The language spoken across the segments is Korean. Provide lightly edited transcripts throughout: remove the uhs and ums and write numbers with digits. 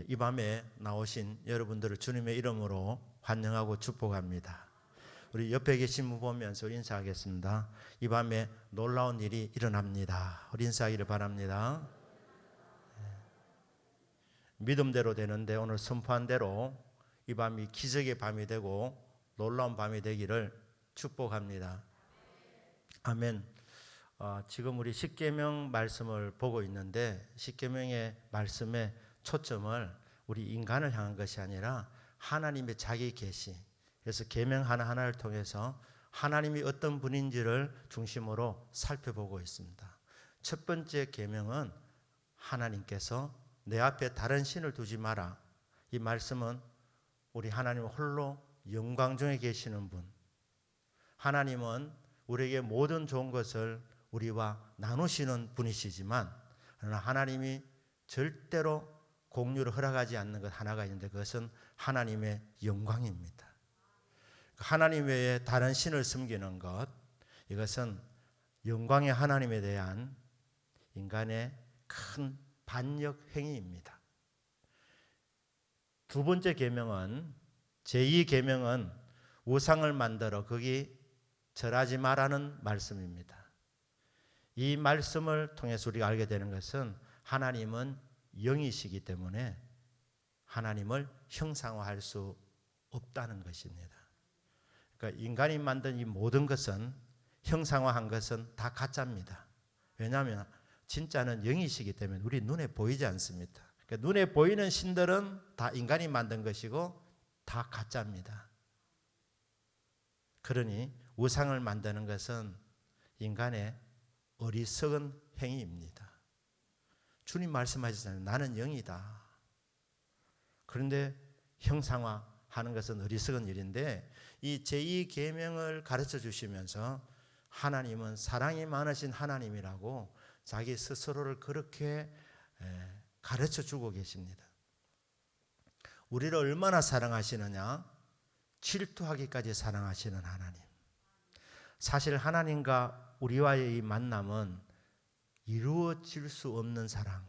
이 밤에 나오신 여러분들을 주님의 이름으로 환영하고 축복합니다. 우리 옆에 계신 분 보면서 인사하겠습니다. 이 밤에 놀라운 일이 일어납니다. 우리 인사하기를 바랍니다. 믿음대로 되는데 오늘 선포한 대로 이 밤이 기적의 밤이 되고 놀라운 밤이 되기를 축복합니다. 아멘. 지금 우리 십계명 말씀을 보고 있는데 십계명의 말씀의 초점을 우리 인간을 향한 것이 아니라 하나님의 자기 계시, 그래서 계명 하나하나를 통해서 하나님이 어떤 분인지를 중심으로 살펴보고 있습니다. 첫 번째 계명은 하나님께서 내 앞에 다른 신을 두지 마라. 이 말씀은 우리 하나님 홀로 영광 중에 계시는 분, 하나님은 우리에게 모든 좋은 것을 우리와 나누시는 분이시지만 그러나 하나님이 절대로 공유를 허락하지 않는 것 하나가 있는데 그것은 하나님의 영광입니다. 하나님 외에 다른 신을 섬기는 것, 이것은 영광의 하나님에 대한 인간의 큰 반역 행위입니다. 두 번째 계명은 제2계명은 우상을 만들어 거기 절하지 마라는 말씀입니다. 이 말씀을 통해서 우리가 알게 되는 것은 하나님은 영이시기 때문에 하나님을 형상화할 수 없다는 것입니다. 그러니까 인간이 만든 이 모든 것은 형상화한 것은 다 가짜입니다. 왜냐하면 진짜는 영이시기 때문에 우리 눈에 보이지 않습니다. 그러니까 눈에 보이는 신들은 다 인간이 만든 것이고 다 가짜입니다. 그러니 우상을 만드는 것은 인간의 어리석은 행위입니다. 주님 말씀하셨잖아요. 나는 영이다. 그런데 형상화하는 것은 어리석은 일인데 이 제2계명을 가르쳐 주시면서 하나님은 사랑이 많으신 하나님이라고 자기 스스로를 그렇게 가르쳐 주고 계십니다. 우리를 얼마나 사랑하시느냐? 질투하기까지 사랑하시는 하나님. 사실 하나님과 우리와의 이 만남은 이루어질 수 없는 사랑.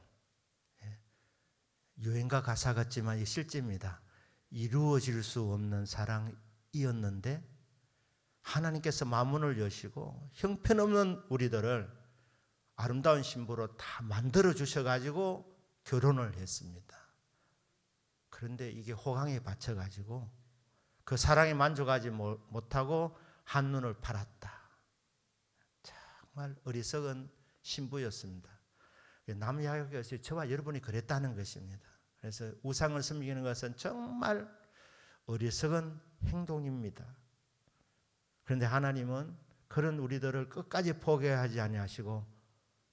유행가 가사 같지만 이 실제입니다. 이루어질 수 없는 사랑이었는데 하나님께서 마문을 여시고 형편없는 우리들을 아름다운 신부로 다 만들어 주셔가지고 결혼을 했습니다. 그런데 이게 호강에 받쳐가지고 그 사랑에 만족하지 못하고 한눈을 팔았다. 정말 어리석은 신부였습니다. 남 이야기가 저와 여러분이 그랬다는 것입니다. 그래서 우상을 섬기는 것은 정말 어리석은 행동입니다. 그런데 하나님은 그런 우리들을 끝까지 포기하지 아니하시고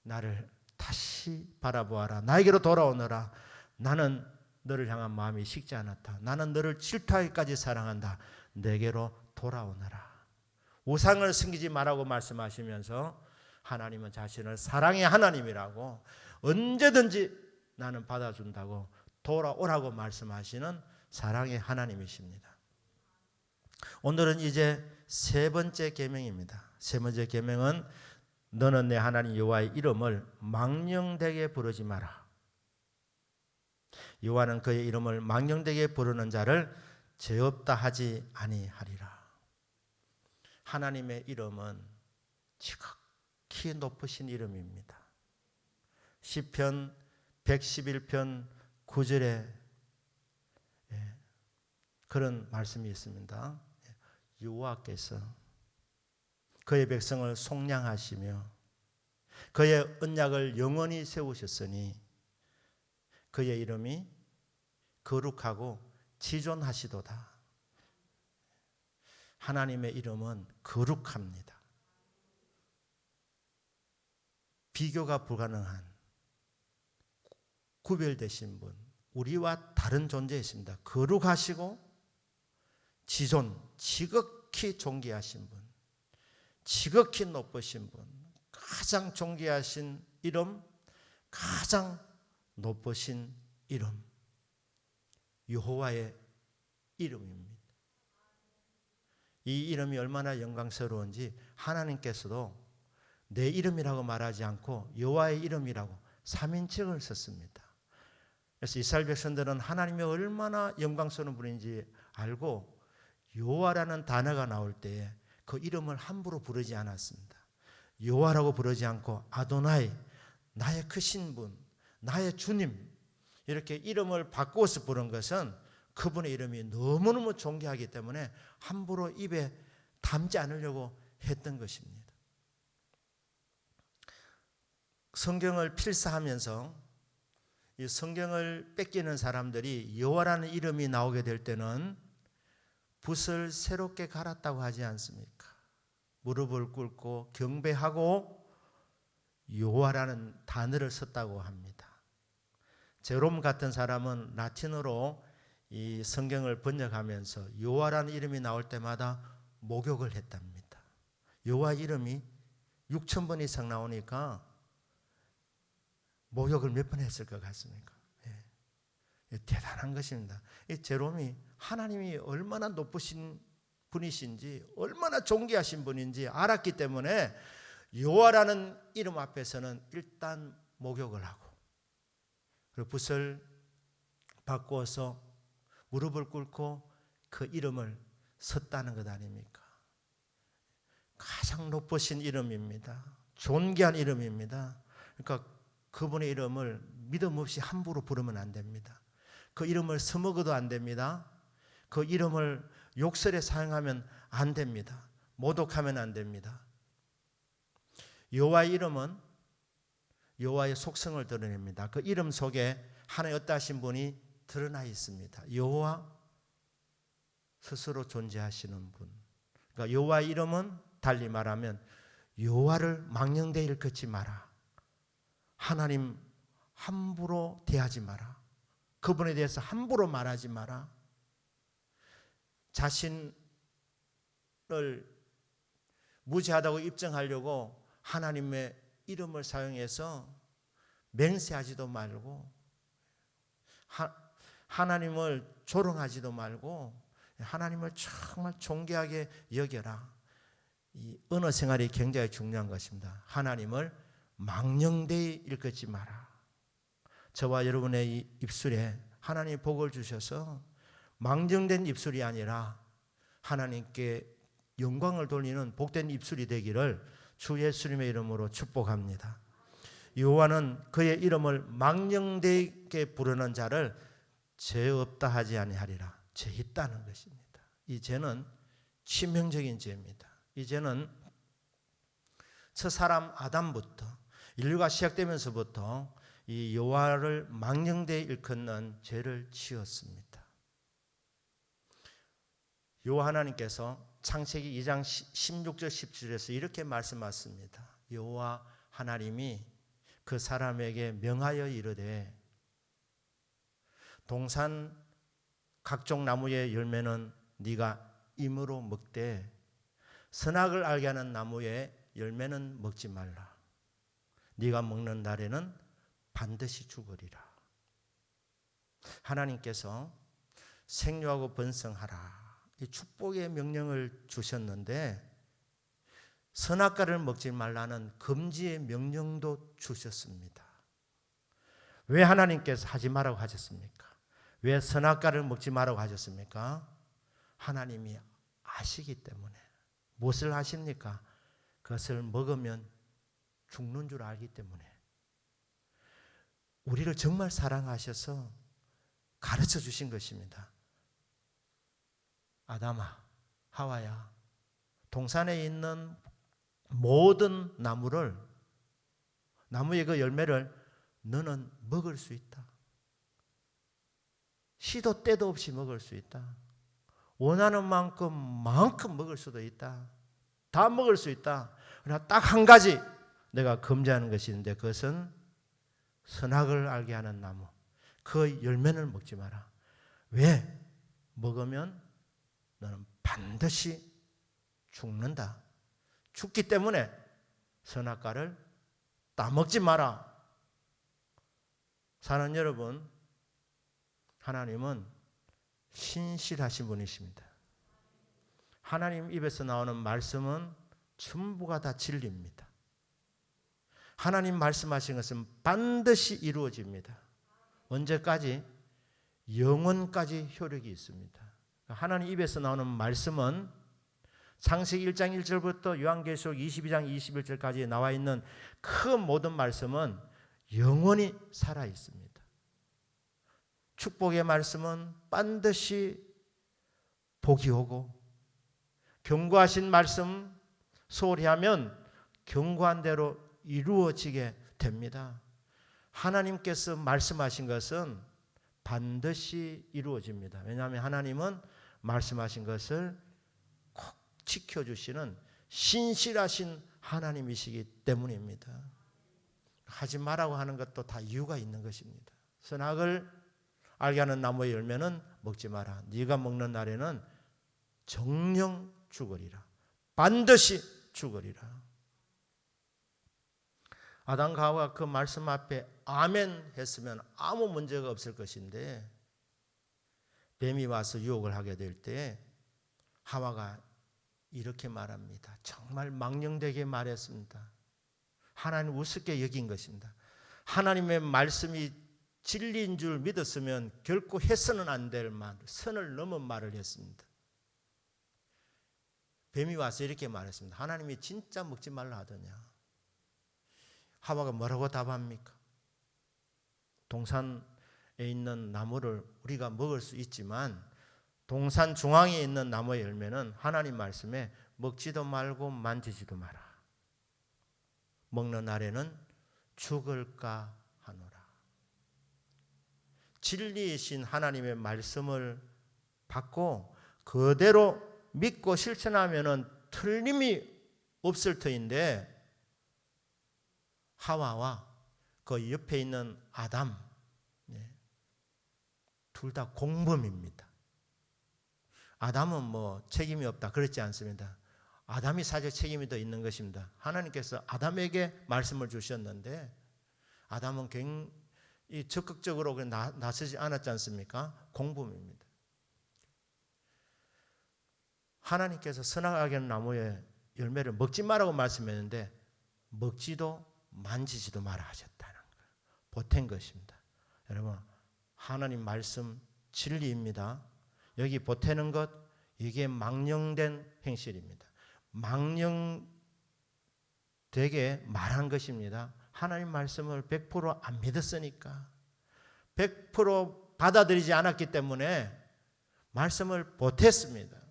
나를 다시 바라보아라. 나에게로 돌아오너라. 나는 너를 향한 마음이 식지 않았다. 나는 너를 질투하기까지 사랑한다. 내게로 돌아오너라. 우상을 섬기지 말라고 말씀하시면서 하나님은 자신을 사랑의 하나님이라고 언제든지 나는 받아준다고 돌아오라고 말씀하시는 사랑의 하나님이십니다. 오늘은 이제 세 번째 계명입니다. 세 번째 계명은 너는 내 하나님 여호와의 이름을 망령되게 부르지 마라. 여호와는 그의 이름을 망령되게 부르는 자를 죄 없다 하지 아니하리라. 하나님의 이름은 지극히 높으신 이름입니다. 시편 111편 9절에 그런 말씀이 있습니다. 여호와께서 그의 백성을 속량하시며 그의 언약을 영원히 세우셨으니 그의 이름이 거룩하고 지존하시도다. 하나님의 이름은 거룩합니다. 비교가 불가능한 구별되신 분, 우리와 다른 존재이십니다. 거룩하시고 지존, 지극히 존귀하신 분, 지극히 높으신 분, 가장 존귀하신 이름, 가장 높으신 이름, 여호와의 이름입니다. 이 이름이 얼마나 영광스러운지 하나님께서도 내 이름이라고 말하지 않고 여호와의 이름이라고 3인칭을 썼습니다. 그래서 이스라엘 백성들은 하나님이 얼마나 영광스러운 분인지 알고 여호와라는 단어가 나올 때에 그 이름을 함부로 부르지 않았습니다. 여호와라고 부르지 않고 아도나이, 나의 크신 분, 나의 주님, 이렇게 이름을 바꾸어서 부른 것은 그분의 이름이 너무너무 존귀하기 때문에 함부로 입에 담지 않으려고 했던 것입니다. 성경을 필사하면서 이 성경을 뺏기는 사람들이 여호와라는 이름이 나오게 될 때는 붓을 새롭게 갈았다고 하지 않습니까? 무릎을 꿇고 경배하고 여호와라는 단어를 썼다고 합니다. 제롬 같은 사람은 라틴어로 이 성경을 번역하면서 여호와라는 이름이 나올 때마다 목욕을 했답니다. 여호와 이름이 6,000번 이상 나오니까 목욕을 몇 번 했을 것 같습니까? 예. 대단한 것입니다. 이 제롬이 하나님이 얼마나 높으신 분이신지, 얼마나 존귀하신 분인지 알았기 때문에 여호와라는 이름 앞에서는 일단 목욕을 하고, 그리고 붓을 바꾸어서 무릎을 꿇고 그 이름을 썼다는 것 아닙니까? 가장 높으신 이름입니다. 존귀한 이름입니다. 그러니까 그분의 이름을 믿음 없이 함부로 부르면 안 됩니다. 그 이름을 써먹어도 안 됩니다. 그 이름을 욕설에 사용하면 안 됩니다. 모독하면 안 됩니다. 여호와의 이름은 여호와의 속성을 드러냅니다. 그 이름 속에 하나의 어떠하신 분이 드러나 있습니다. 여호와 스스로 존재하시는 분. 그러니까 여호와의 이름은 달리 말하면 여호와를 망령되이 일컫지 마라. 하나님 함부로 대하지 마라. 그분에 대해서 함부로 말하지 마라. 자신을 무지하다고 입증하려고 하나님의 이름을 사용해서 맹세하지도 말고, 하나님을 조롱하지도 말고 하나님을 정말 존귀하게 여겨라. 이 언어 생활이 굉장히 중요한 것입니다. 하나님을 망령되이 일컫지 마라. 저와 여러분의 이 입술에 하나님이 복을 주셔서 망령된 입술이 아니라 하나님께 영광을 돌리는 복된 입술이 되기를 주 예수님의 이름으로 축복합니다. 여호와는 그의 이름을 망령되게 부르는 자를 죄 없다 하지 아니하리라. 죄 있다는 것입니다. 이 죄는 치명적인 죄입니다. 이 죄는 첫 사람 아담부터 인류가 시작되면서부터 이 여호와를 망령되이 일컫는 죄를 지었습니다. 여호와 하나님께서 창세기 2장 16절 17절에서 이렇게 말씀하십니다. 여호와 하나님이 그 사람에게 명하여 이르되 동산 각종 나무의 열매는 네가 임으로 먹되 선악을 알게 하는 나무의 열매는 먹지 말라. 네가 먹는 날에는 반드시 죽으리라. 하나님께서 생육하고 번성하라, 이 축복의 명령을 주셨는데 선악과를 먹지 말라는 금지의 명령도 주셨습니다. 왜 하나님께서 하지 말라고 하셨습니까? 왜 선악과를 먹지 말라고 하셨습니까? 하나님이 아시기 때문에. 무엇을 아십니까? 그것을 먹으면 죽는 줄 알기 때문에. 우리를 정말 사랑하셔서 가르쳐 주신 것입니다. 아담아, 하와야, 동산에 있는 모든 나무의 그 열매를 너는 먹을 수 있다. 시도 때도 없이 먹을 수 있다. 원하는 만큼 먹을 수도 있다. 다 먹을 수 있다. 그러나 딱 한 가지 내가 금지하는 것이 있는데 그것은 선악을 알게 하는 나무. 그 열매를 먹지 마라. 왜? 먹으면 너는 반드시 죽는다. 죽기 때문에 선악과를 따먹지 마라. 사는 여러분, 하나님은 신실하신 분이십니다. 하나님 입에서 나오는 말씀은 전부가 다 진리입니다. 하나님 말씀하신 것은 반드시 이루어집니다. 언제까지? 영원까지 효력이 있습니다. 하나님 입에서 나오는 말씀은 창세기 1장 1절부터 요한계시록 22장 21절까지 나와 있는 그 모든 말씀은 영원히 살아 있습니다. 축복의 말씀은 반드시 복이 오고, 경고하신 말씀 소홀히 하면 경고한 대로 이루어지게 됩니다. 하나님께서 말씀하신 것은 반드시 이루어집니다. 왜냐하면 하나님은 말씀하신 것을 꼭 지켜주시는 신실하신 하나님이시기 때문입니다. 하지 말라고 하는 것도 다 이유가 있는 것입니다. 선악을 알게 하는 나무의 열매는 먹지 마라. 네가 먹는 날에는 정령 죽으리라. 반드시 죽으리라. 아담과 하와가 그 말씀 앞에 아멘 했으면 아무 문제가 없을 것인데, 뱀이 와서 유혹을 하게 될 때 하와가 이렇게 말합니다. 정말 망령되게 말했습니다. 하나님 우습게 여긴 것입니다. 하나님의 말씀이 진리인 줄 믿었으면 결코 해서는 안 될 말, 선을 넘은 말을 했습니다. 뱀이 와서 이렇게 말했습니다. 하나님이 진짜 먹지 말라 하더냐? 하와가 뭐라고 답합니까? 동산에 있는 나무를 우리가 먹을 수 있지만 동산 중앙에 있는 나무의 열매는 하나님 말씀에 먹지도 말고 만지지도 마라. 먹는 날에는 죽을까 하노라. 진리이신 하나님의 말씀을 받고 그대로 믿고 실천하면은 틀림이 없을 터인데, 하와와 그 옆에 있는 아담, 둘 다 공범입니다. 아담은 뭐 책임이 없다 그렇지 않습니다. 아담이 사실 책임이 더 있는 것입니다. 하나님께서 아담에게 말씀을 주셨는데 아담은 굉장히 적극적으로 나서지 않았지 않습니까? 공범입니다. 하나님께서 선악하게 하는 나무의 열매를 먹지 말라고 말씀했는데 먹지도 만지지도 마라 하셨다는 걸 보탠 것입니다. 여러분, 하나님 말씀 진리입니다. 여기 보태는 것, 이게 망령된 행실입니다. 망령되게 말한 것입니다. 하나님 말씀을 100% 안 믿었으니까, 100% 받아들이지 않았기 때문에 말씀을 보탰습니다.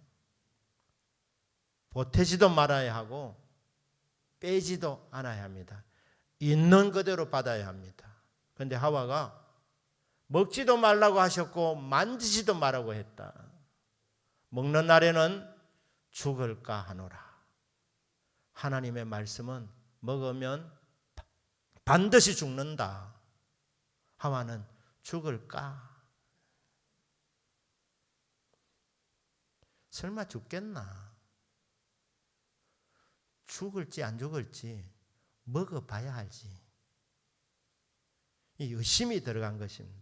보태지도 말아야 하고 빼지도 않아야 합니다. 있는 그대로 받아야 합니다. 그런데 하와가 먹지도 말라고 하셨고 만지지도 말라고 했다. 먹는 날에는 죽을까 하노라. 하나님의 말씀은 먹으면 반드시 죽는다. 하와는 죽을까? 설마 죽겠나? 죽을지 안 죽을지 먹어봐야 알지. 이 의심이 들어간 것입니다.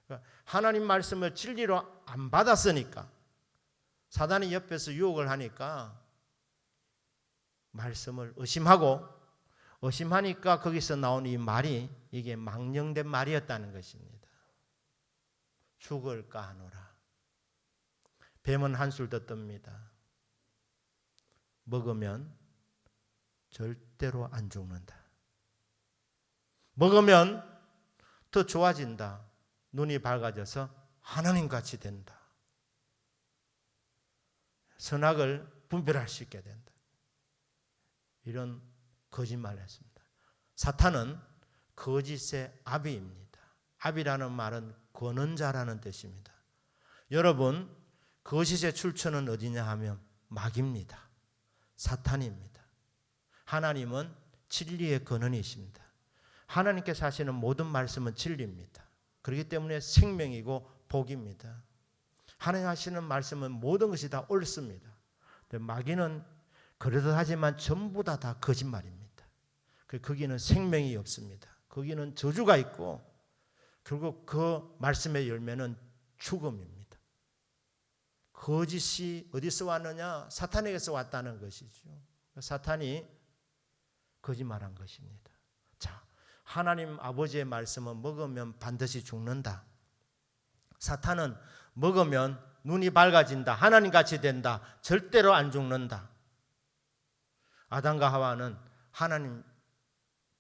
그러니까 하나님 말씀을 진리로 안 받았으니까, 사단이 옆에서 유혹을 하니까 말씀을 의심하니까 거기서 나온 이 말이 이게 망령된 말이었다는 것입니다. 죽을까 하노라. 뱀은 한술 더 뜹니다. 먹으면 절대로 안 죽는다. 먹으면 더 좋아진다. 눈이 밝아져서 하나님같이 된다. 선악을 분별할 수 있게 된다. 이런 거짓말을 했습니다. 사탄은 거짓의 아비입니다. 아비라는 말은 권능자라는 뜻입니다. 여러분, 거짓의 출처는 어디냐 하면 마귀입니다. 사탄입니다. 하나님은 진리의 근원이십니다. 하나님께서 하시는 모든 말씀은 진리입니다. 그렇기 때문에 생명이고 복입니다. 하나님 하시는 말씀은 모든 것이 다 옳습니다. 마귀는 그러듯 하지만 전부 다 거짓말입니다. 거기는 생명이 없습니다. 거기는 저주가 있고 결국 그 말씀의 열매는 죽음입니다. 거짓이 어디서 왔느냐? 사탄에게서 왔다는 것이죠. 사탄이 거짓말한 것입니다. 자, 하나님 아버지의 말씀은 먹으면 반드시 죽는다. 사탄은 먹으면 눈이 밝아진다. 하나님같이 된다. 절대로 안 죽는다. 아담과 하와는 하나님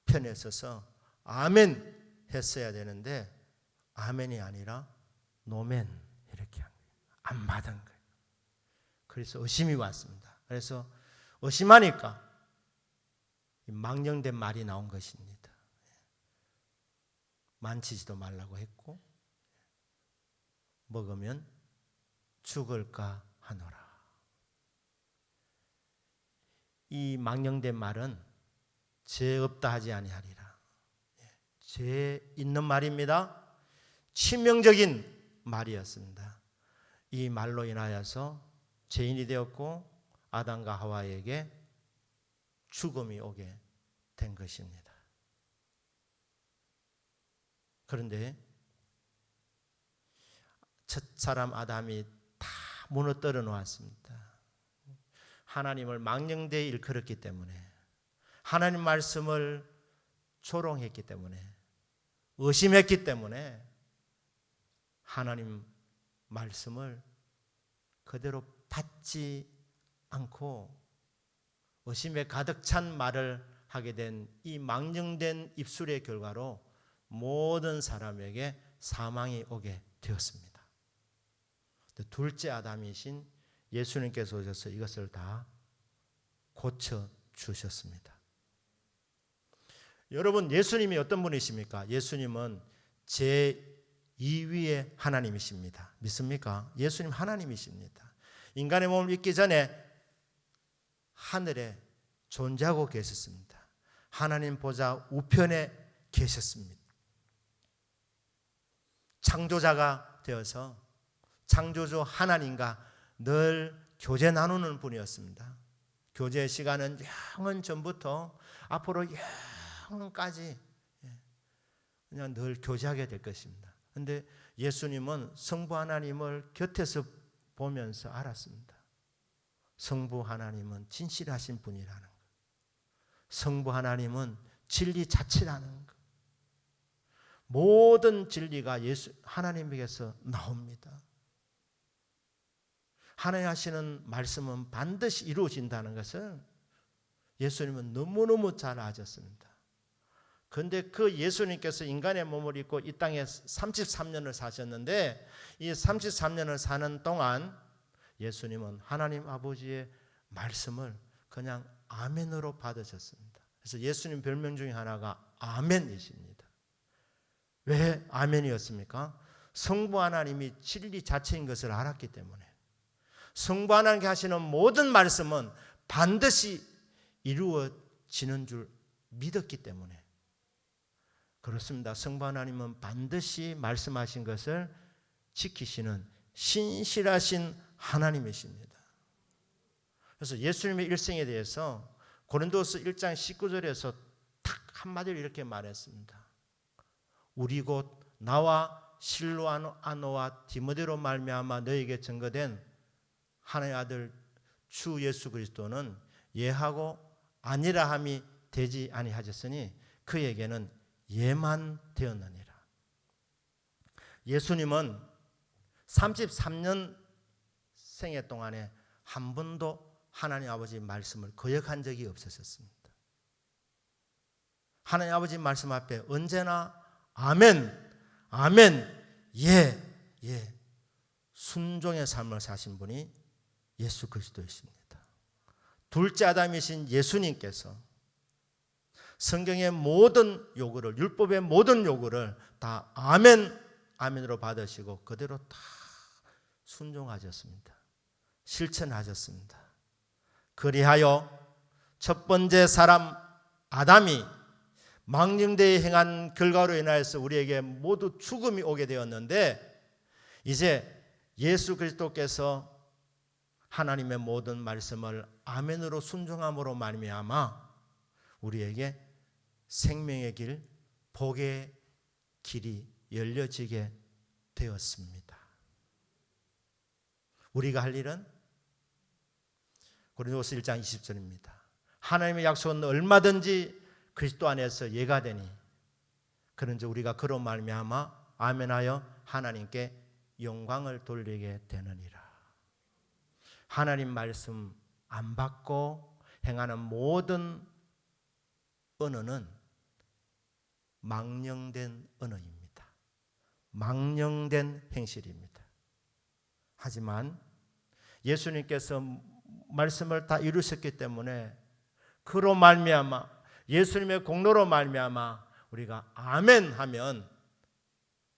편에 서서 아멘 했어야 되는데 아멘이 아니라 노멘 이렇게 한 거예요. 안 받은 거예요. 그래서 의심이 왔습니다. 그래서 의심하니까 망령된 말이 나온 것입니다. 만지지도 말라고 했고 먹으면 죽을까 하노라. 이 망령된 말은 죄 없다 하지 아니하리라. 죄 있는 말입니다. 치명적인 말이었습니다. 이 말로 인하여서 죄인이 되었고 아담과 하와에게 죽음이 오게 된 것입니다. 그런데 첫사람 아담이 다 무너뜨려 놓았습니다. 하나님을 망령되이 일컬었기 때문에, 하나님 말씀을 조롱했기 때문에, 의심했기 때문에 하나님 말씀을 그대로 받지 않고 의심에 가득 찬 말을 하게 된 이 망령된 입술의 결과로 모든 사람에게 사망이 오게 되었습니다. 둘째 아담이신 예수님께서 오셔서 이것을 다 고쳐주셨습니다. 여러분, 예수님이 어떤 분이십니까? 예수님은 제2위의 하나님이십니다. 믿습니까? 예수님 하나님이십니다. 인간의 몸을 입기 전에 하늘에 존재하고 계셨습니다. 하나님 보좌 우편에 계셨습니다. 창조자가 되어서 창조주 하나님과 늘 교제 나누는 분이었습니다. 교제의 시간은 영원 전부터 앞으로 영원까지 그냥 늘 교제하게 될 것입니다. 그런데 예수님은 성부 하나님을 곁에서 보면서 알았습니다. 성부 하나님은 진실하신 분이라는 것, 성부 하나님은 진리 자체라는 것, 모든 진리가 하나님에게서 나옵니다. 하나님 하시는 말씀은 반드시 이루어진다는 것을 예수님은 너무너무 잘 아셨습니다. 그런데 그 예수님께서 인간의 몸을 입고 이 땅에 33년을 사셨는데 이 33년을 사는 동안 예수님은 하나님 아버지의 말씀을 그냥 아멘으로 받으셨습니다. 그래서 예수님 별명 중에 하나가 아멘이십니다. 왜 아멘이었습니까? 성부 하나님이 진리 자체인 것을 알았기 때문에, 성부 하나님께 하시는 모든 말씀은 반드시 이루어지는 줄 믿었기 때문에 그렇습니다. 성부 하나님은 반드시 말씀하신 것을 지키시는 신실하신 하나님이십니다. 그래서 예수님의 일생에 대해서 고린도서 1장 19절에서 딱 한마디로 이렇게 말했습니다. 우리 곧 나와 실로아노와 디모데로 말미암아 너에게 증거된 하나님의 아들 주 예수 그리스도는 예하고 아니라 함이 되지 아니하셨으니 그에게는 예만 되었느니라. 예수님은 33년 생애 동안에 한 번도 하나님 아버지 말씀을 거역한 적이 없으셨습니다. 하나님 아버지 말씀 앞에 언제나 아멘, 아멘, 예, 예 순종의 삶을 사신 분이 예수 그리스도이십니다. 둘째 아담이신 예수님께서 성경의 모든 요구를, 율법의 모든 요구를 다 아멘, 아멘으로 받으시고 그대로 다 순종하셨습니다. 실천하셨습니다. 그리하여 첫 번째 사람 아담이 망령되이 행한 결과로 인하여서 우리에게 모두 죽음이 오게 되었는데 이제 예수 그리스도께서 하나님의 모든 말씀을 아멘으로 순종함으로 말미암아 우리에게 생명의 길, 복의 길이 열려지게 되었습니다. 우리가 할 일은 고린도서 1장 20절입니다. 하나님의 약속은 얼마든지 그리스도 안에서 예가 되니 그런지 우리가 그로 말미암아 아멘하여 하나님께 영광을 돌리게 되느니라. 하나님 말씀 안 받고 행하는 모든 언어는 망령된 언어입니다. 망령된 행실입니다. 하지만 예수님께서 말씀을 다 이루셨기 때문에 그로 말미암아 예수님의 공로로 말미암아 우리가 아멘 하면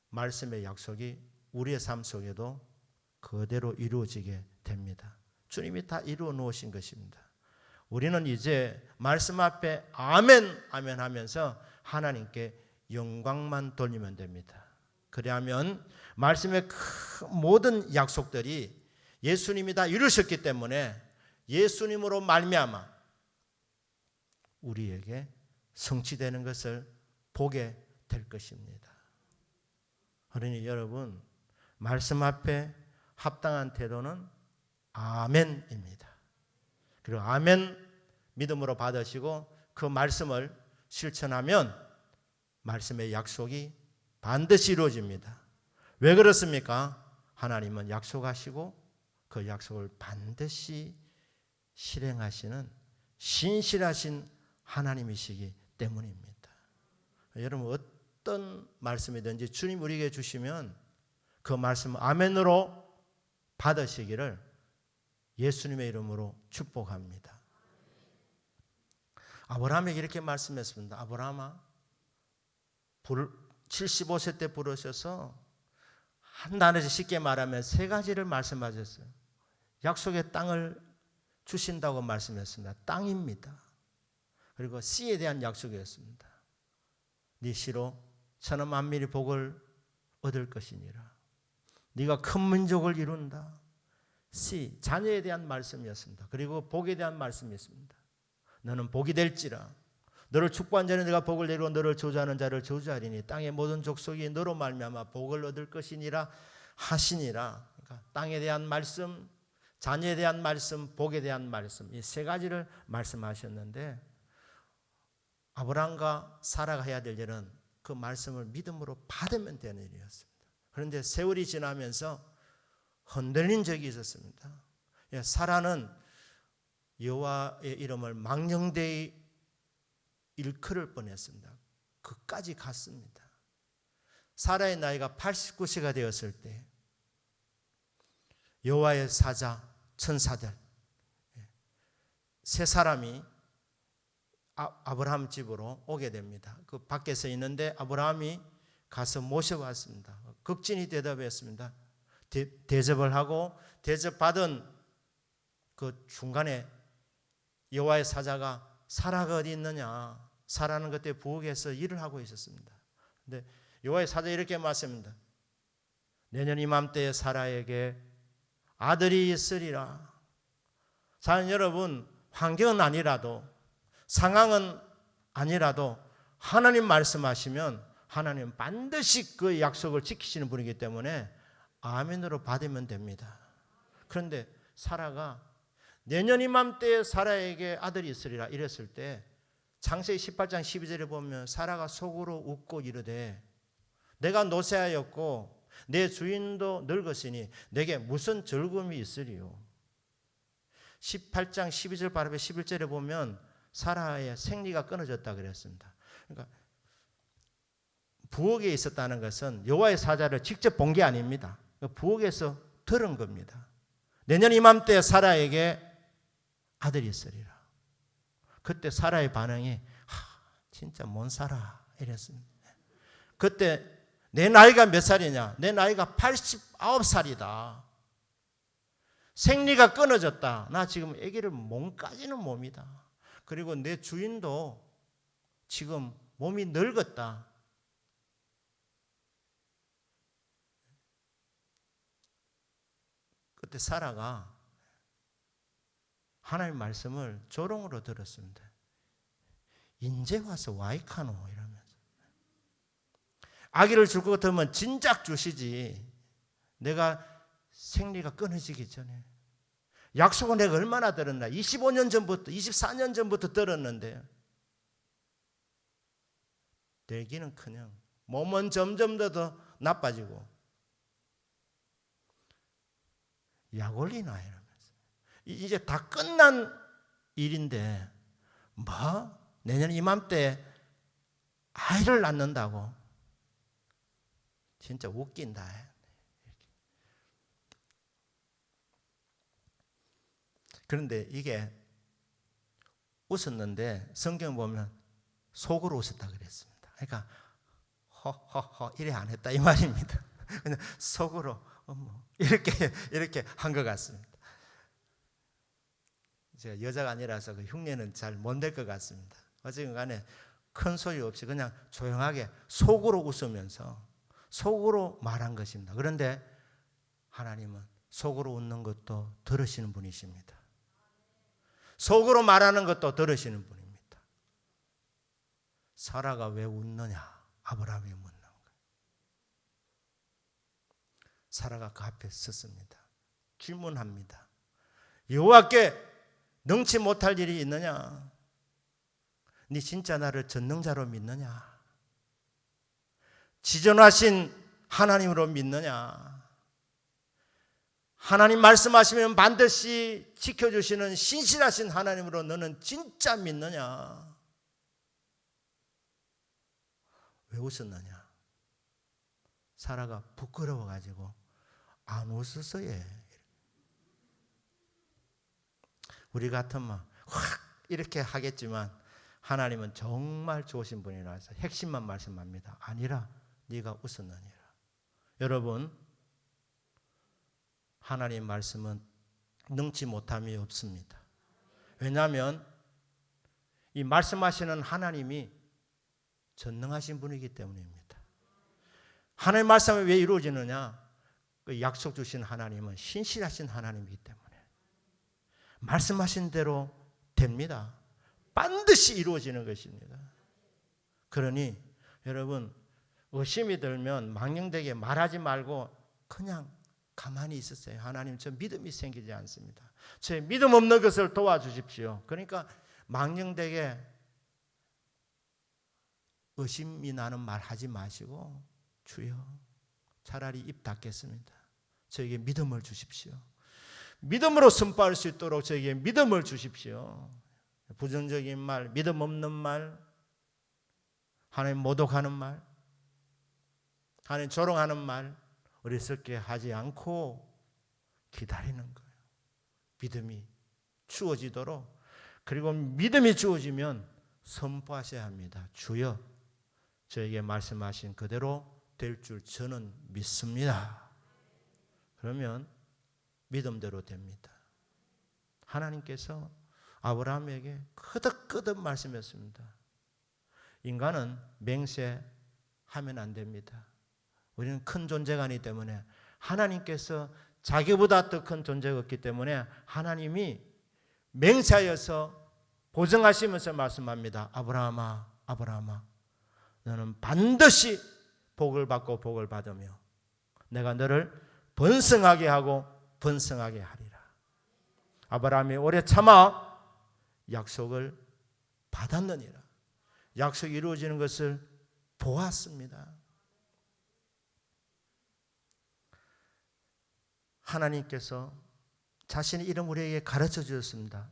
말씀의 약속이 우리의 삶 속에도 그대로 이루어지게 됩니다. 주님이 다 이루어 놓으신 것입니다. 우리는 이제 말씀 앞에 아멘 아멘 하면서 하나님께 영광만 돌리면 됩니다. 그래야면 말씀의 모든 약속들이 예수님이 다 이루셨기 때문에 예수님으로 말미암아 우리에게 성취되는 것을 보게 될 것입니다. 그러니 여러분, 말씀 앞에 합당한 태도는 아멘입니다. 그리고 아멘 믿음으로 받으시고 그 말씀을 실천하면 말씀의 약속이 반드시 이루어집니다. 왜 그렇습니까? 하나님은 약속하시고 그 약속을 반드시 실행하시는 신실하신 하나님이시기 때문입니다. 여러분, 어떤 말씀이든지 주님 우리에게 주시면 그 말씀 아멘으로 받으시기를 예수님의 이름으로 축복합니다. 아브라함에게 이렇게 말씀했습니다. 아브라함아, 75세 때 부르셔서 한 단어에서 쉽게 말하면 세 가지를 말씀하셨어요. 약속의 땅을 주신다고 말씀했습니다. 땅입니다. 그리고 씨에 대한 약속이었습니다. 네 씨로 천하 만민이 복을 얻을 것이니라. 네가 큰 민족을 이룬다. 씨, 자녀에 대한 말씀이었습니다. 그리고 복에 대한 말씀이었습니다. 너는 복이 될지라. 너를 축복한 자는 내가 복을 내리고 너를 저주하는 자를 저주하리니 땅의 모든 족속이 너로 말미암아 복을 얻을 것이니라 하시니라. 그러니까 땅에 대한 말씀, 자녀에 대한 말씀, 복에 대한 말씀, 이 세 가지를 말씀하셨는데 아브라함과 사라가 해야 될 일은 그 말씀을 믿음으로 받으면 되는 일이었습니다. 그런데 세월이 지나면서 흔들린 적이 있었습니다. 사라는 여호와의 이름을 망령되이 일컬을 뻔했습니다. 그까지 갔습니다. 사라의 나이가 89세가 되었을 때 여호와의 사자, 천사들 세 사람이 아브라함 집으로 오게 됩니다. 그 밖에서 있는데 아브라함이 가서 모셔왔습니다. 극진히 대답했습니다. 대접을 하고 대접받은 그 중간에 여호와의 사자가 사라가 어디 있느냐? 사라는 그때 부엌에서 일을 하고 있었습니다. 근데 여호와의 사자 이렇게 말씀합니다. 내년 이맘때에 사라에게 아들이 있으리라. 사는 여러분, 환경은 아니라도 상황은 아니라도 하나님 말씀하시면 하나님은 반드시 그 약속을 지키시는 분이기 때문에 아멘으로 받으면 됩니다. 그런데 사라가 내년 이맘때에 사라에게 아들이 있으리라 이랬을 때 창세기 18장 12절에 보면 사라가 속으로 웃고 이르되 내가 노쇠하였고 내 주인도 늙었으니 내게 무슨 즐거움이 있으리요. 18장 12절 바로 11절에 보면 사라의 생리가 끊어졌다 그랬습니다. 그러니까 부엌에 있었다는 것은 여호와의 사자를 직접 본 게 아닙니다. 부엌에서 들은 겁니다. 내년 이맘때 사라에게 아들이 있으리라. 그때 사라의 반응이 진짜 뭔 사라 이랬습니다. 그때 내 나이가 몇 살이냐? 내 나이가 89살이다. 생리가 끊어졌다. 나 지금 아기를 몸까지는 몸이다. 그리고 내 주인도 지금 몸이 늙었다. 그때 사라가 하나님 말씀을 조롱으로 들었습니다. 인제 와서 와이카노 이러면서 아기를 줄 것 같으면 진작 주시지. 내가 생리가 끊어지기 전에 약속은 내가 얼마나 들었나. 25년 전부터 24년 전부터 들었는데 되기는 그냥 몸은 점점 더 나빠지고 약 올리나 이러면서 이제 다 끝난 일인데 뭐 내년 이맘때 아이를 낳는다고 진짜 웃긴다. 그런데 이게 웃었는데 성경 보면 속으로 웃었다 그랬습니다. 그러니까 허허허 이래 안 했다 이 말입니다. 그냥 속으로 이렇게 한 것 같습니다. 제가 여자가 아니라서 그 흉내는 잘 못 낼 것 같습니다. 어쨌든 간에 큰 소리 없이 그냥 조용하게 속으로 웃으면서 속으로 말한 것입니다. 그런데 하나님은 속으로 웃는 것도 들으시는 분이십니다. 속으로 말하는 것도 들으시는 분입니다. 사라가 왜 웃느냐? 아브라함이 묻는 거예요. 사라가 그 앞에 섰습니다. 질문합니다. 여호와께 능치 못할 일이 있느냐? 네 진짜 나를 전능자로 믿느냐? 지존하신 하나님으로 믿느냐? 하나님 말씀하시면 반드시 지켜주시는 신실하신 하나님으로 너는 진짜 믿느냐? 왜 웃었느냐? 사라가 부끄러워가지고 안 웃었어 얘. 우리 같으면 확 이렇게 하겠지만 하나님은 정말 좋으신 분이라서 핵심만 말씀합니다. 아니라 네가 웃었느니라. 여러분, 하나님 말씀은 능치 못함이 없습니다. 왜냐하면 이 말씀하시는 하나님이 전능하신 분이기 때문입니다. 하나님 말씀이 왜 이루어지느냐? 그 약속 주신 하나님은 신실하신 하나님이기 때문에 말씀하신 대로 됩니다. 반드시 이루어지는 것입니다. 그러니 여러분 의심이 들면 망령되게 말하지 말고 그냥 가만히 있으세요. 하나님 저 믿음이 생기지 않습니다. 제 믿음 없는 것을 도와주십시오. 그러니까 망령되게 의심이 나는 말 하지 마시고 주여 차라리 입 닫겠습니다. 저에게 믿음을 주십시오. 믿음으로 선포할 수 있도록 저에게 믿음을 주십시오. 부정적인 말, 믿음 없는 말, 하나님 모독하는 말, 하나님 조롱하는 말 어리석게 하지 않고 기다리는 거예요. 믿음이 주어지도록. 그리고 믿음이 주어지면 선포하셔야 합니다. 주여 저에게 말씀하신 그대로 될 줄 저는 믿습니다. 그러면 믿음대로 됩니다. 하나님께서 아브라함에게 거듭거듭 말씀했습니다. 인간은 맹세하면 안 됩니다. 우리는 큰 존재가 아니기 때문에 하나님께서 자기보다 더 큰 존재가 없기 때문에 하나님이 맹세하여서 보증하시면서 말씀합니다. 아브라함아, 아브라함아, 너는 반드시 복을 받고 복을 받으며 내가 너를 번성하게 하고 번성하게 하리라. 아브라함이 오래 참아 약속을 받았느니라. 약속이 이루어지는 것을 보았습니다. 하나님께서 자신의 이름 우리에게 가르쳐 주셨습니다.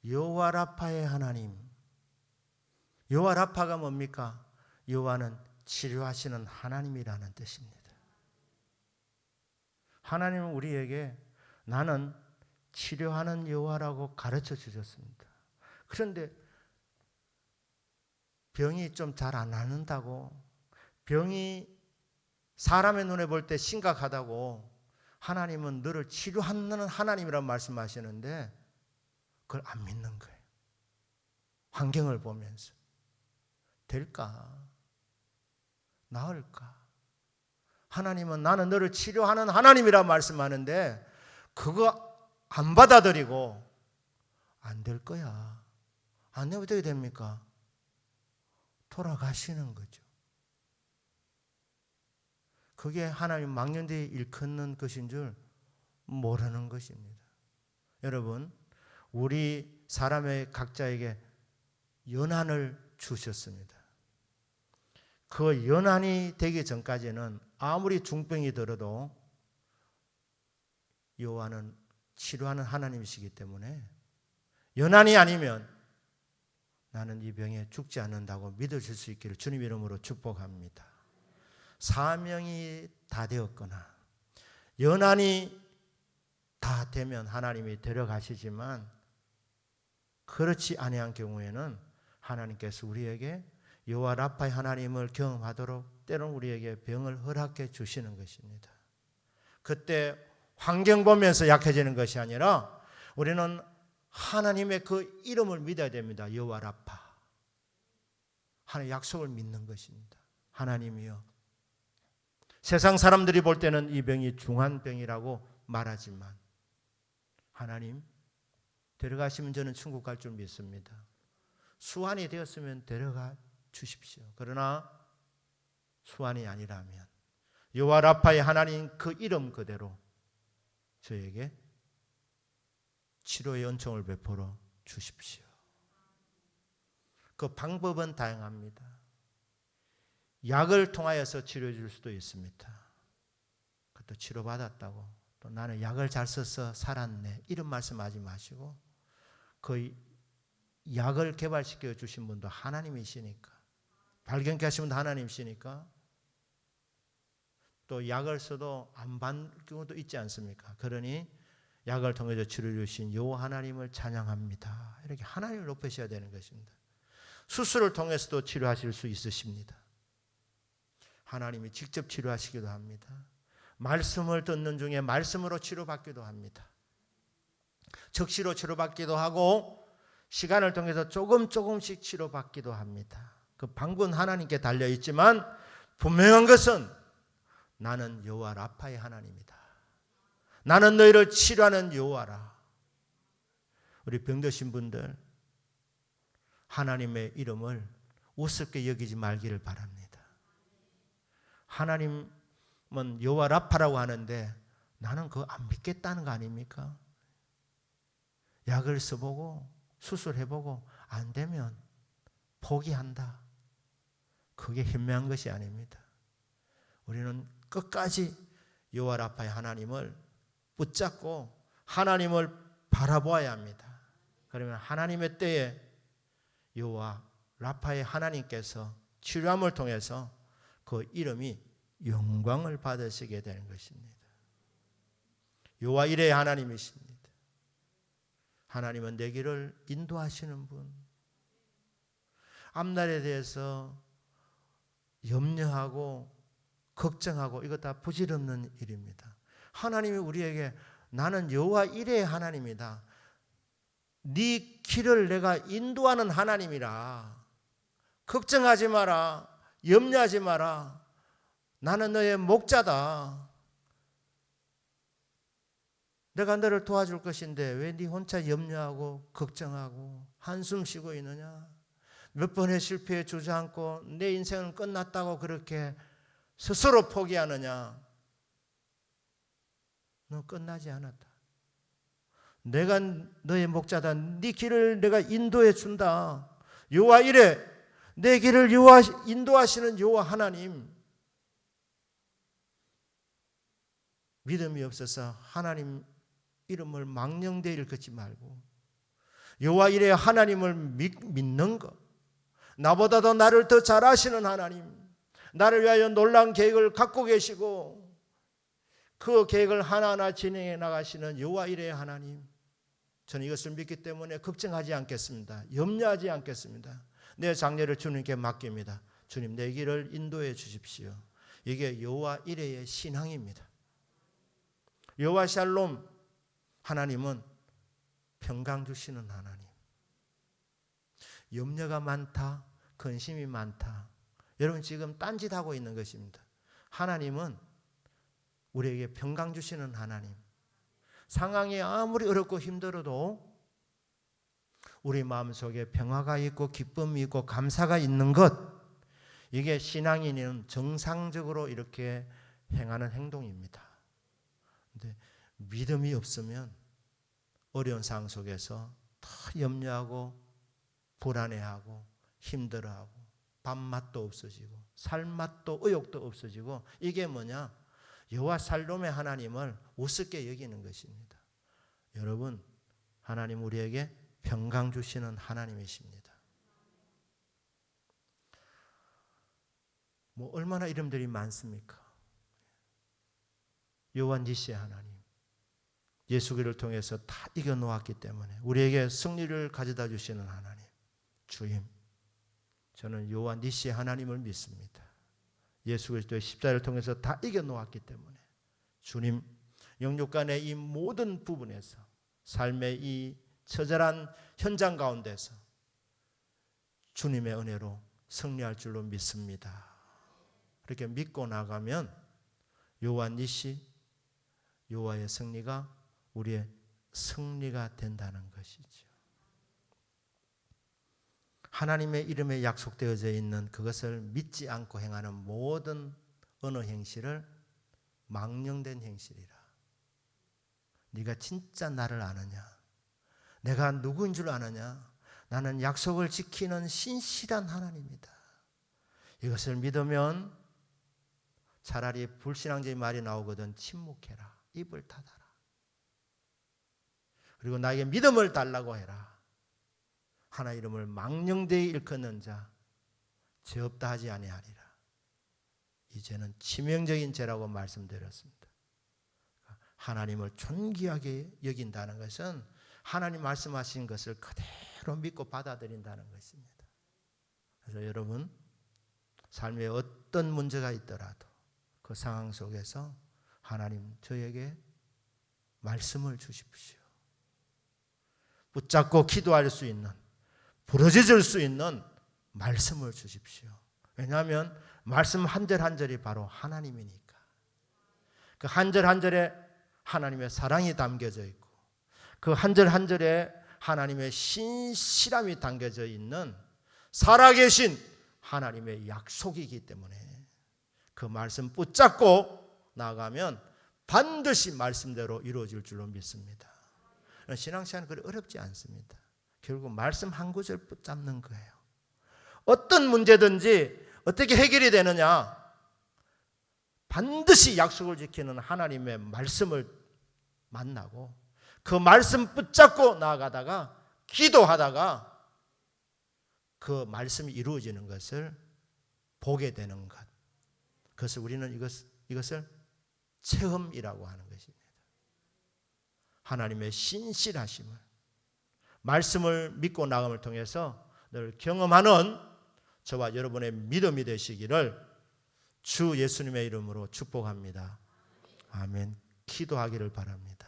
여호와 라파의 하나님. 여호와 라파가 뭡니까? 여호와는 치료하시는 하나님이라는 뜻입니다. 하나님은 우리에게 나는 치료하는 여호와라고 가르쳐 주셨습니다. 그런데 병이 좀 잘 안 낫는다고, 병이 사람의 눈에 볼 때 심각하다고 하나님은 너를 치료하는 하나님이라고 말씀하시는데 그걸 안 믿는 거예요. 환경을 보면서 될까? 나을까? 하나님은 나는 너를 치료하는 하나님이라고 말씀하는데 그거 안 받아들이고 안 될 거야. 안 되면 어떻게 됩니까? 돌아가시는 거죠. 그게 하나님 망령되이 일컫는 것인 줄 모르는 것입니다. 여러분, 우리 사람의 각자에게 연한을 주셨습니다. 그 연한이 되기 전까지는 아무리 중병이 들어도 여호와는 치료하는 하나님이시기 때문에 연한이 아니면 나는 이 병에 죽지 않는다고 믿으실 수 있기를 주님 이름으로 축복합니다. 사명이 다 되었거나 연한이 다 되면 하나님이 데려가시지만 그렇지 아니한 경우에는 하나님께서 우리에게 여호와 라파의 하나님을 경험하도록 때로는 우리에게 병을 허락해 주시는 것입니다. 그때 환경 보면서 약해지는 것이 아니라 우리는 하나님의 그 이름을 믿어야 됩니다. 여호와 라파. 하나님의 약속을 믿는 것입니다. 하나님이여. 세상 사람들이 볼 때는 이 병이 중한 병이라고 말하지만 하나님 데려가시면 저는 천국 갈 줄 믿습니다. 수환이 되었으면 데려가 주십시오. 그러나 수환이 아니라면 여호와 라파의 하나님 그 이름 그대로 저에게 치료의 은총을 베풀어 주십시오. 그 방법은 다양합니다. 약을 통하여서 치료해 줄 수도 있습니다. 그것도 치료받았다고 또 나는 약을 잘 써서 살았네 이런 말씀하지 마시고 그 약을 개발시켜 주신 분도 하나님이시니까 발견케 하신 분도 하나님이시니까 또 약을 써도 안 받는 경우도 있지 않습니까? 그러니 약을 통해서 치료해 주신 여호와 하나님을 찬양합니다. 이렇게 하나님을 높이셔야 되는 것입니다. 수술을 통해서도 치료하실 수 있으십니다. 하나님이 직접 치료하시기도 합니다. 말씀을 듣는 중에 말씀으로 치료받기도 합니다. 적시로 치료받기도 하고 시간을 통해서 조금씩 치료받기도 합니다. 그 방법은 하나님께 달려있지만 분명한 것은 나는 여호와 라파의 하나님이다. 나는 너희를 치료하는 여호와라. 우리 병드신 분들 하나님의 이름을 우습게 여기지 말기를 바랍니다. 하나님은 여호와 라파라고 하는데 나는 그거 안 믿겠다는 거 아닙니까? 약을 써보고 수술해보고 안 되면 포기한다. 그게 현명한 것이 아닙니다. 우리는 끝까지 여호와 라파의 하나님을 붙잡고 하나님을 바라보아야 합니다. 그러면 하나님의 때에 여호와 라파의 하나님께서 치료함을 통해서 그 이름이 영광을 받으시게 되는 것입니다. 여호와 이레의 하나님이십니다. 하나님은 내 길을 인도하시는 분. 앞날에 대해서 염려하고 걱정하고 이거 다 부질없는 일입니다. 하나님이 우리에게 나는 여호와 이레의 하나님이다. 네 길을 내가 인도하는 하나님이라. 걱정하지 마라. 염려하지 마라. 나는 너의 목자다. 내가 너를 도와줄 것인데 왜 네 혼자 염려하고 걱정하고 한숨 쉬고 있느냐? 몇 번의 실패에 주저앉고 내 인생은 끝났다고 그렇게 스스로 포기하느냐? 너 끝나지 않았다. 내가 너의 목자다. 네 길을 내가 인도해 준다. 여호와 이레 내 길을 인도하시는 여호와 하나님. 믿음이 없어서 하나님 이름을 망령되이 일컫지 말고 여호와 이레 하나님을 믿는 것. 나보다도 나를 더 잘 아시는 하나님, 나를 위하여 놀라운 계획을 갖고 계시고 그 계획을 하나하나 진행해 나가시는 여호와 이레 하나님. 저는 이것을 믿기 때문에 걱정하지 않겠습니다. 염려하지 않겠습니다. 내 장래를 주님께 맡깁니다. 주님 내 길을 인도해 주십시오. 이게 여호와 이레의 신앙입니다. 여호와 샬롬 하나님은 평강 주시는 하나님. 염려가 많다, 근심이 많다. 여러분 지금 딴짓하고 있는 것입니다. 하나님은 우리에게 평강 주시는 하나님. 상황이 아무리 어렵고 힘들어도 우리 마음속에 평화가 있고 기쁨이 있고 감사가 있는 것, 이게 신앙인은 정상적으로 이렇게 행하는 행동입니다. 근데 믿음이 없으면 어려운 상황 속에서 더 염려하고 불안해하고 힘들어하고 밥맛도 없어지고 살맛도 의욕도 없어지고, 이게 뭐냐? 여호와 살롬의 하나님을 우습게 여기는 것입니다. 여러분, 하나님 우리에게 평강 주시는 하나님이십니다. 뭐 얼마나 이름들이 많습니까? 여호와 니시의 하나님, 예수기를 통해서 다 이겨놓았기 때문에 우리에게 승리를 가져다 주시는 하나님, 주님, 저는 여호와 니시의 하나님을 믿습니다. 예수 그리스도의 십자가를 통해서 다 이겨놓았기 때문에 주님, 영육간의 이 모든 부분에서, 삶의 이 처절한 현장 가운데서 주님의 은혜로 승리할 줄로 믿습니다. 그렇게 믿고 나가면 여호와 니시, 여호와의 승리가 우리의 승리가 된다는 것이죠. 하나님의 이름에 약속되어져 있는 그것을 믿지 않고 행하는 모든 언어 행실을 망령된 행실이라. 네가 진짜 나를 아느냐? 내가 누구인 줄 아느냐? 나는 약속을 지키는 신실한 하나님이다. 이것을 믿으면 차라리 불신앙적인 말이 나오거든. 침묵해라. 입을 닫아라. 그리고 나에게 믿음을 달라고 해라. 하나 이름을 망령되이 일컫는 자 죄 없다 하지 아니하리라. 이 죄는 치명적인 죄라고 말씀드렸습니다. 하나님을 존귀하게 여긴다는 것은 하나님 말씀하신 것을 그대로 믿고 받아들인다는 것입니다. 그래서 여러분, 삶에 어떤 문제가 있더라도 그 상황 속에서 하나님, 저에게 말씀을 주십시오. 붙잡고 기도할 수 있는, 부러져질 수 있는 말씀을 주십시오. 왜냐하면 말씀 한 절 한 절이 바로 하나님이니까. 그 한 절 한 절에 하나님의 사랑이 담겨져 있고, 그 한 절 한 절에 하나님의 신실함이 담겨져 있는 살아계신 하나님의 약속이기 때문에 그 말씀 붙잡고 나아가면 반드시 말씀대로 이루어질 줄로 믿습니다. 신앙생활은 그리 어렵지 않습니다. 결국 말씀 한 구절 붙잡는 거예요. 어떤 문제든지 어떻게 해결이 되느냐? 반드시 약속을 지키는 하나님의 말씀을 만나고 그 말씀 붙잡고 나아가다가 기도하다가 그 말씀이 이루어지는 것을 보게 되는 것. 그래서 우리는 이것을 체험이라고 하는 것입니다. 하나님의 신실하심을, 말씀을 믿고 나감을 통해서 늘 경험하는 저와 여러분의 믿음이 되시기를 주 예수님의 이름으로 축복합니다. 아멘. 기도하기를 바랍니다.